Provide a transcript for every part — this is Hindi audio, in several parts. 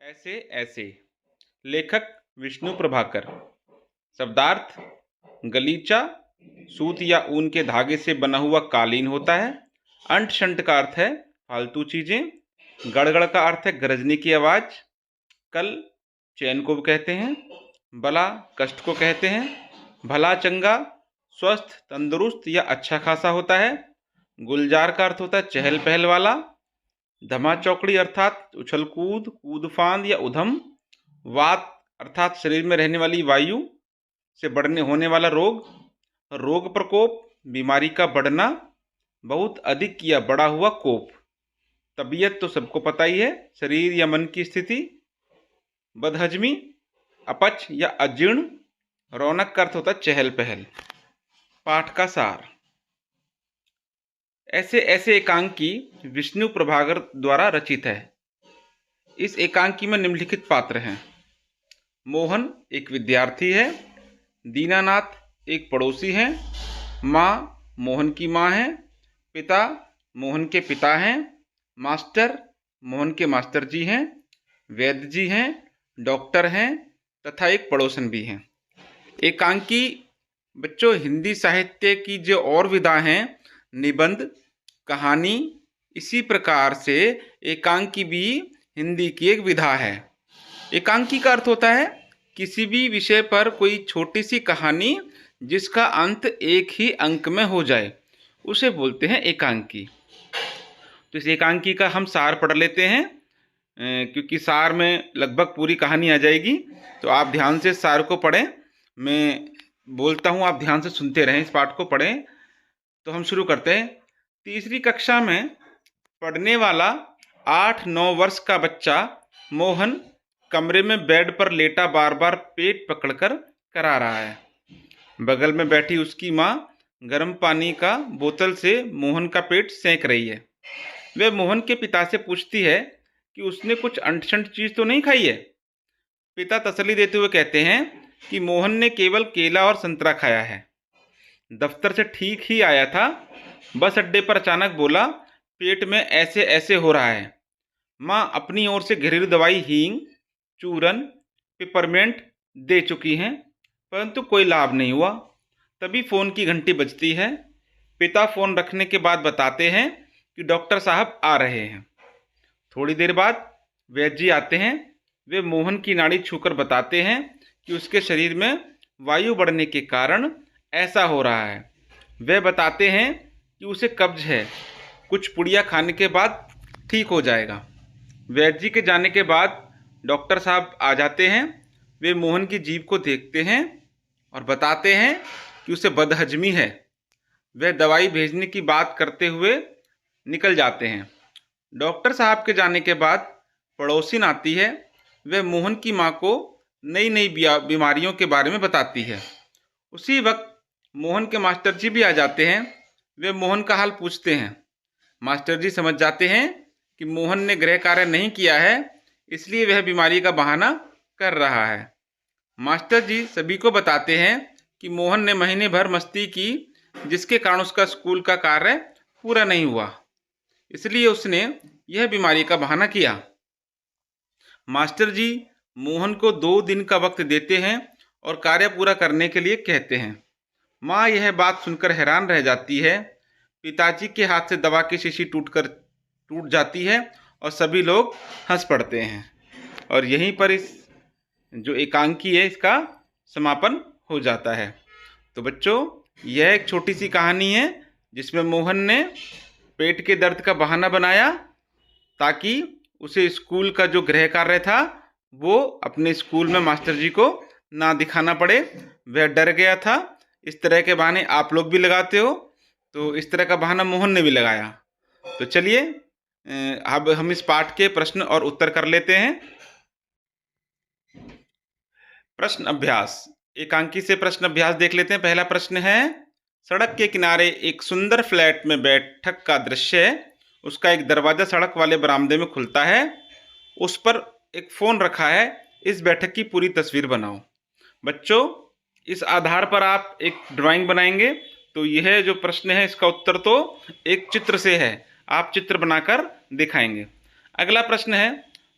ऐसे ऐसे। लेखक विष्णु प्रभाकर। शब्दार्थ गलीचा सूत या ऊन के धागे से बना हुआ कालीन होता है। अंट शंट का अर्थ है फालतू चीजें। गड़गड़ का अर्थ है गरजने की आवाज। कल चैन को कहते हैं। बला कष्ट को कहते हैं। भला चंगा स्वस्थ तंदुरुस्त या अच्छा खासा होता है। गुलजार का अर्थ होता है चहल पहल वाला। धमा चौकड़ी अर्थात उछल कूद कूद फांद या उधम। वात अर्थात शरीर में रहने वाली वायु से बढ़ने होने वाला रोग। रोग प्रकोप बीमारी का बढ़ना। बहुत अधिक या बड़ा हुआ कोप। तबीयत तो सबको पता ही है, शरीर या मन की स्थिति। बदहजमी अपच या अजीर्ण। रौनक का अर्थ होता है चहल पहल। पाठ का सार। ऐसे ऐसे एकांकी विष्णु प्रभाकर द्वारा रचित है। इस एकांकी में निम्नलिखित पात्र हैं। मोहन एक विद्यार्थी है। दीनानाथ एक पड़ोसी हैं। माँ मोहन की माँ है। पिता मोहन के पिता हैं। मास्टर मोहन के मास्टर जी हैं। वैद्य जी हैं, डॉक्टर हैं तथा एक पड़ोसन भी हैं। एकांकी बच्चों हिंदी साहित्य की जो और विधा हैं, निबंध कहानी, इसी प्रकार से एकांकी भी हिंदी की एक विधा है। एकांकी का अर्थ होता है किसी भी विषय पर कोई छोटी सी कहानी जिसका अंत एक ही अंक में हो जाए, उसे बोलते हैं एकांकी। तो इस एकांकी का हम सार पढ़ लेते हैं, क्योंकि सार में लगभग पूरी कहानी आ जाएगी। तो आप ध्यान से सार को पढ़ें। मैं बोलता हूँ, आप ध्यान से सुनते रहें, इस पाठ को पढ़ें। तो हम शुरू करते हैं। तीसरी कक्षा में पढ़ने वाला 8-9 वर्ष का बच्चा मोहन कमरे में बेड पर लेटा बार बार पेट पकड़कर करा रहा है। बगल में बैठी उसकी माँ गर्म पानी का बोतल से मोहन का पेट सेंक रही है। वह मोहन के पिता से पूछती है कि उसने कुछ अंटशंट चीज तो नहीं खाई है। पिता तसल्ली देते हुए कहते हैं कि मोहन ने केवल केला और संतरा खाया है। दफ्तर से ठीक ही आया था, बस अड्डे पर अचानक बोला पेट में ऐसे ऐसे हो रहा है। माँ अपनी ओर से घरेलू दवाई हींग, चूरन, पिपरमेंट दे चुकी हैं, परंतु कोई लाभ नहीं हुआ। तभी फ़ोन की घंटी बजती है। पिता फ़ोन रखने के बाद बताते हैं कि डॉक्टर साहब आ रहे हैं। थोड़ी देर बाद वैद्य जी आते हैं। वे मोहन की नाड़ी छूकर बताते हैं कि उसके शरीर में वायु बढ़ने के कारण ऐसा हो रहा है। वे बताते हैं कि उसे कब्ज है, कुछ पुड़िया खाने के बाद ठीक हो जाएगा। वैद्य जी के जाने के बाद डॉक्टर साहब आ जाते हैं। वे मोहन की जीभ को देखते हैं और बताते हैं कि उसे बदहजमी है। वे दवाई भेजने की बात करते हुए निकल जाते हैं। डॉक्टर साहब के जाने के बाद पड़ोसिन आती है। वे मोहन की माँ को नई नई बीमारियों के बारे में बताती है। उसी वक्त मोहन के मास्टर जी भी आ जाते हैं। वे मोहन का हाल पूछते हैं। मास्टर जी समझ जाते हैं कि मोहन ने गृह कार्य नहीं किया है, इसलिए वह बीमारी का बहाना कर रहा है। मास्टर जी सभी को बताते हैं कि मोहन ने महीने भर मस्ती की, जिसके कारण उसका स्कूल का कार्य पूरा नहीं हुआ, इसलिए उसने यह बीमारी का बहाना किया। मास्टर जी मोहन को 2 दिन का वक्त देते हैं और कार्य पूरा करने के लिए कहते हैं। माँ यह बात सुनकर हैरान रह जाती है। पिताजी के हाथ से दवा की शीशी टूट जाती है और सभी लोग हंस पड़ते हैं। और यहीं पर इस जो एकांकी है इसका समापन हो जाता है। तो बच्चों, यह एक छोटी सी कहानी है जिसमें मोहन ने पेट के दर्द का बहाना बनाया ताकि उसे स्कूल का जो गृह कार्य था वो अपने स्कूल में मास्टर जी को ना दिखाना पड़े। वह डर गया था। इस तरह के बहाने आप लोग भी लगाते हो, तो इस तरह का बहाना मोहन ने भी लगाया। तो चलिए अब हम इस पाठ के प्रश्न और उत्तर कर लेते हैं। प्रश्न अभ्यास। एकांकी से प्रश्न अभ्यास देख लेते हैं। पहला प्रश्न है, सड़क के किनारे एक सुंदर फ्लैट में बैठक का दृश्य है। उसका एक दरवाजा सड़क वाले बरामदे में खुलता है। उस पर एक फ़ोन रखा है। इस बैठक की पूरी तस्वीर बनाओ। बच्चों, इस आधार पर आप एक ड्राइंग बनाएंगे। तो यह जो प्रश्न है इसका उत्तर तो एक चित्र से है, आप चित्र बनाकर दिखाएंगे। अगला प्रश्न है,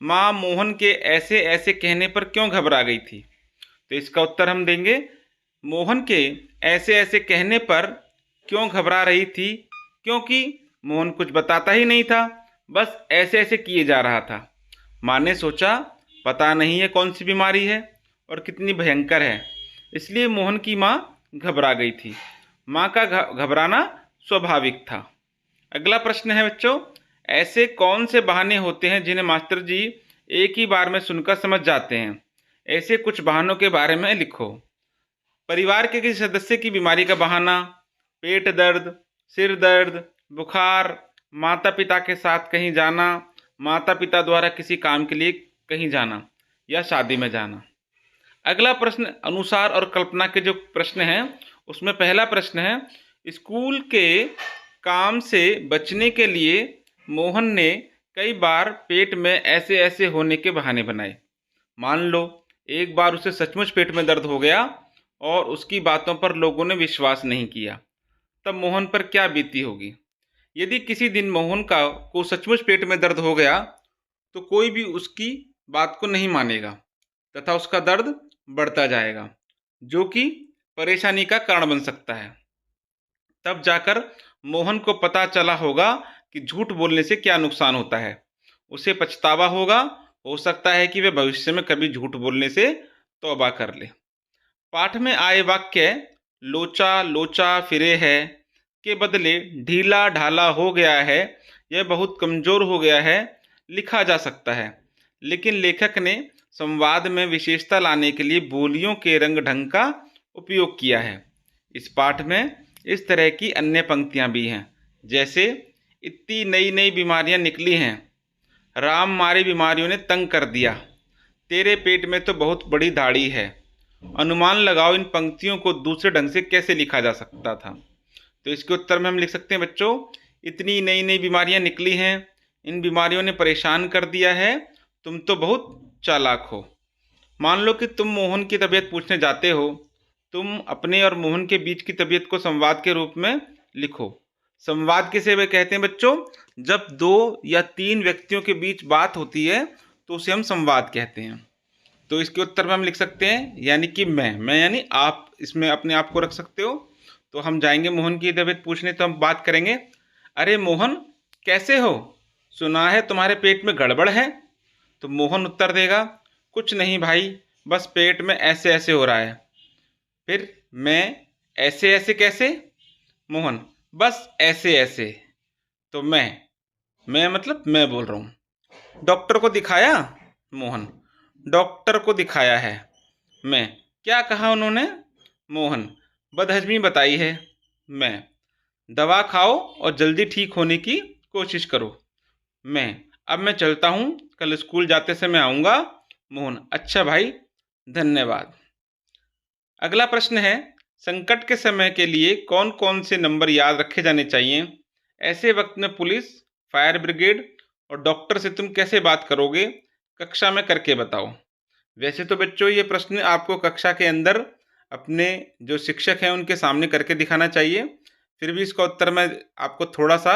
माँ मोहन के ऐसे ऐसे कहने पर क्यों घबरा गई थी? तो इसका उत्तर हम देंगे, मोहन के ऐसे ऐसे कहने पर क्यों घबरा रही थी, क्योंकि मोहन कुछ बताता ही नहीं था, बस ऐसे ऐसे किए जा रहा था। माँ ने सोचा पता नहीं है कौन सी बीमारी है और कितनी भयंकर है, इसलिए मोहन की माँ घबरा गई थी। माँ का घबराना स्वाभाविक था। अगला प्रश्न है बच्चों, ऐसे कौन से बहाने होते हैं जिन्हें मास्टर जी एक ही बार में सुनकर समझ जाते हैं? ऐसे कुछ बहानों के बारे में लिखो। परिवार के किसी सदस्य की बीमारी का बहाना, पेट दर्द, सिर दर्द, बुखार, माता पिता के साथ कहीं जाना, माता पिता द्वारा किसी काम के लिए कहीं जाना या शादी में जाना। अगला प्रश्न अनुसार और कल्पना के जो प्रश्न हैं उसमें पहला प्रश्न है, स्कूल के काम से बचने के लिए मोहन ने कई बार पेट में ऐसे ऐसे होने के बहाने बनाए। मान लो एक बार उसे सचमुच पेट में दर्द हो गया और उसकी बातों पर लोगों ने विश्वास नहीं किया, तब मोहन पर क्या बीती होगी? यदि किसी दिन मोहन को सचमुच पेट में दर्द हो गया तो कोई भी उसकी बात को नहीं मानेगा तथा उसका दर्द बढ़ता जाएगा, जो कि परेशानी का कारण बन सकता है। तब जाकर मोहन को पता चला होगा कि झूठ बोलने से क्या नुकसान होता है। उसे पछतावा होगा, हो सकता है कि वह भविष्य में कभी झूठ बोलने से तौबा कर ले। पाठ में आए वाक्य लोचा लोचा फिरे है के बदले ढीला ढाला हो गया है, यह बहुत कमज़ोर हो गया है लिखा जा सकता है, लेकिन लेखक ने संवाद में विशेषता लाने के लिए बोलियों के रंग ढंग का उपयोग किया है। इस पाठ में इस तरह की अन्य पंक्तियां भी हैं, जैसे इतनी नई नई बीमारियां निकली हैं, राम मारी बीमारियों ने तंग कर दिया, तेरे पेट में तो बहुत बड़ी दाढ़ी है। अनुमान लगाओ इन पंक्तियों को दूसरे ढंग से कैसे लिखा जा सकता था? तो इसके उत्तर में हम लिख सकते हैं बच्चों, इतनी नई नई बीमारियां निकली हैं, इन बीमारियों ने परेशान कर दिया है, तुम तो बहुत चालाक हो। मान लो कि तुम मोहन की तबीयत पूछने जाते हो, तुम अपने और मोहन के बीच की तबीयत को संवाद के रूप में लिखो। संवाद किसे वे कहते हैं बच्चों? जब 2 या 3 व्यक्तियों के बीच बात होती है तो उसे हम संवाद कहते हैं। तो इसके उत्तर में हम लिख सकते हैं यानी कि मैं यानी आप, इसमें अपने आप को रख सकते हो। तो हम जाएंगे मोहन की तबीयत पूछने, तो हम बात करेंगे, अरे मोहन कैसे हो, सुना है तुम्हारे पेट में गड़बड़ है। तो मोहन उत्तर देगा, कुछ नहीं भाई, बस पेट में ऐसे ऐसे हो रहा है। फिर मैं, ऐसे ऐसे कैसे? मोहन, बस ऐसे ऐसे। तो मैं मतलब मैं बोल रहा हूँ। डॉक्टर को दिखाया? मोहन, डॉक्टर को दिखाया है। मैं, क्या कहा उन्होंने? मोहन, बदहजमी बताई है। मैं, दवा खाओ और जल्दी ठीक होने की कोशिश करो। मैं, अब मैं चलता हूँ, कल स्कूल जाते समय आऊँगा। मोहन, अच्छा भाई, धन्यवाद। अगला प्रश्न है, संकट के समय के लिए कौन कौन से नंबर याद रखे जाने चाहिए? ऐसे वक्त में पुलिस, फायर ब्रिगेड और डॉक्टर से तुम कैसे बात करोगे? कक्षा में करके बताओ। वैसे तो बच्चों ये प्रश्न आपको कक्षा के अंदर अपने जो शिक्षक हैं उनके सामने करके दिखाना चाहिए, फिर भी इसका उत्तर मैं आपको थोड़ा सा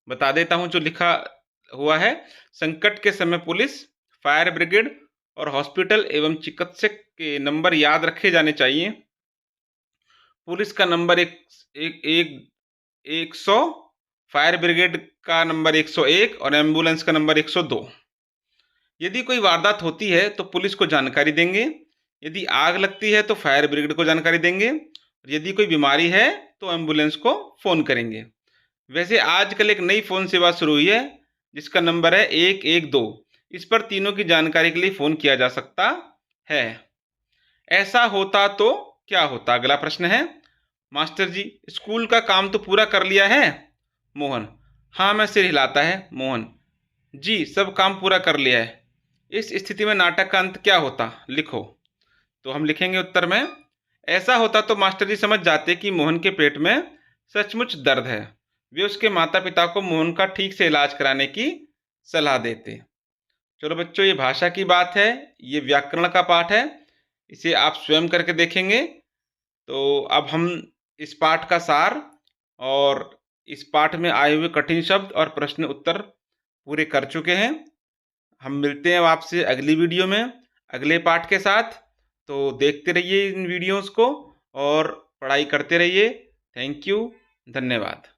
बता देता हूँ जो लिखा हुआ है। संकट के समय पुलिस, फायर ब्रिगेड और हॉस्पिटल एवं चिकित्सक के नंबर याद रखे जाने चाहिए। पुलिस का नंबर 100, फायर ब्रिगेड का नंबर 101 और एम्बुलेंस का नंबर 102। यदि कोई वारदात होती है तो पुलिस को जानकारी देंगे, यदि आग लगती है तो फायर ब्रिगेड को जानकारी देंगे, यदि कोई बीमारी है तो एम्बुलेंस को फ़ोन करेंगे। वैसे आजकल एक नई फ़ोन सेवा शुरू हुई है जिसका नंबर है 112। इस पर तीनों की जानकारी के लिए फ़ोन किया जा सकता है। ऐसा होता तो क्या होता? अगला प्रश्न है, मास्टर जी स्कूल का काम तो पूरा कर लिया है? मोहन, हाँ, मैं सिर हिलाता है। मोहन जी, सब काम पूरा कर लिया है। इस स्थिति में नाटक का अंत क्या होता? लिखो। तो हम लिखेंगे उत्तर में, ऐसा होता तो मास्टर जी समझ जाते कि मोहन के पेट में सचमुच दर्द है। वे उसके माता पिता को मोहन का ठीक से इलाज कराने की सलाह देते। चलो बच्चों, ये भाषा की बात है, ये व्याकरण का पाठ है, इसे आप स्वयं करके देखेंगे। तो अब हम इस पाठ का सार और इस पाठ में आए हुए कठिन शब्द और प्रश्न उत्तर पूरे कर चुके हैं। हम मिलते हैं आपसे अगली वीडियो में अगले पाठ के साथ। तो देखते रहिए इन वीडियोस को और पढ़ाई करते रहिए। थैंक यू, धन्यवाद।